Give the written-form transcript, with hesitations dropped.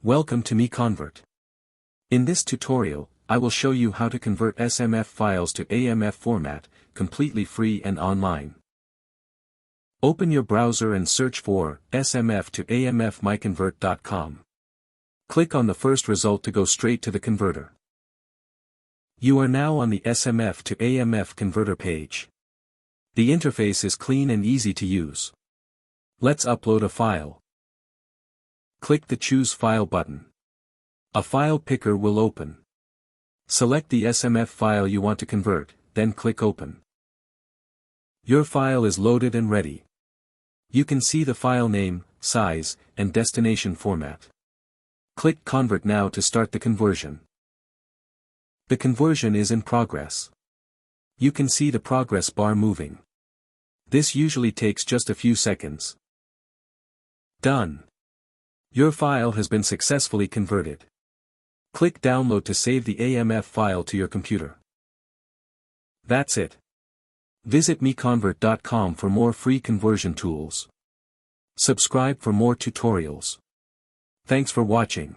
Welcome to MiConvert. In this tutorial, I will show you how to convert SMF files to AMF format, completely free and online. Open your browser and search for SMF to AMF MiConvert.com. Click on the first result to go straight to the converter. You are now on the SMF to AMF converter page. The interface is clean and easy to use. Let's upload a file. Click the Choose File button. A file picker will open. Select the SMF file you want to convert, then click Open. Your file is loaded and ready. You can see the file name, size, and destination format. Click Convert now to start the conversion. The conversion is in progress. You can see the progress bar moving. This usually takes just a few seconds. Done. Your file has been successfully converted. Click Download to save the AMF file to your computer. That's it. Visit MiConvert.com for more free conversion tools. Subscribe for more tutorials. Thanks for watching.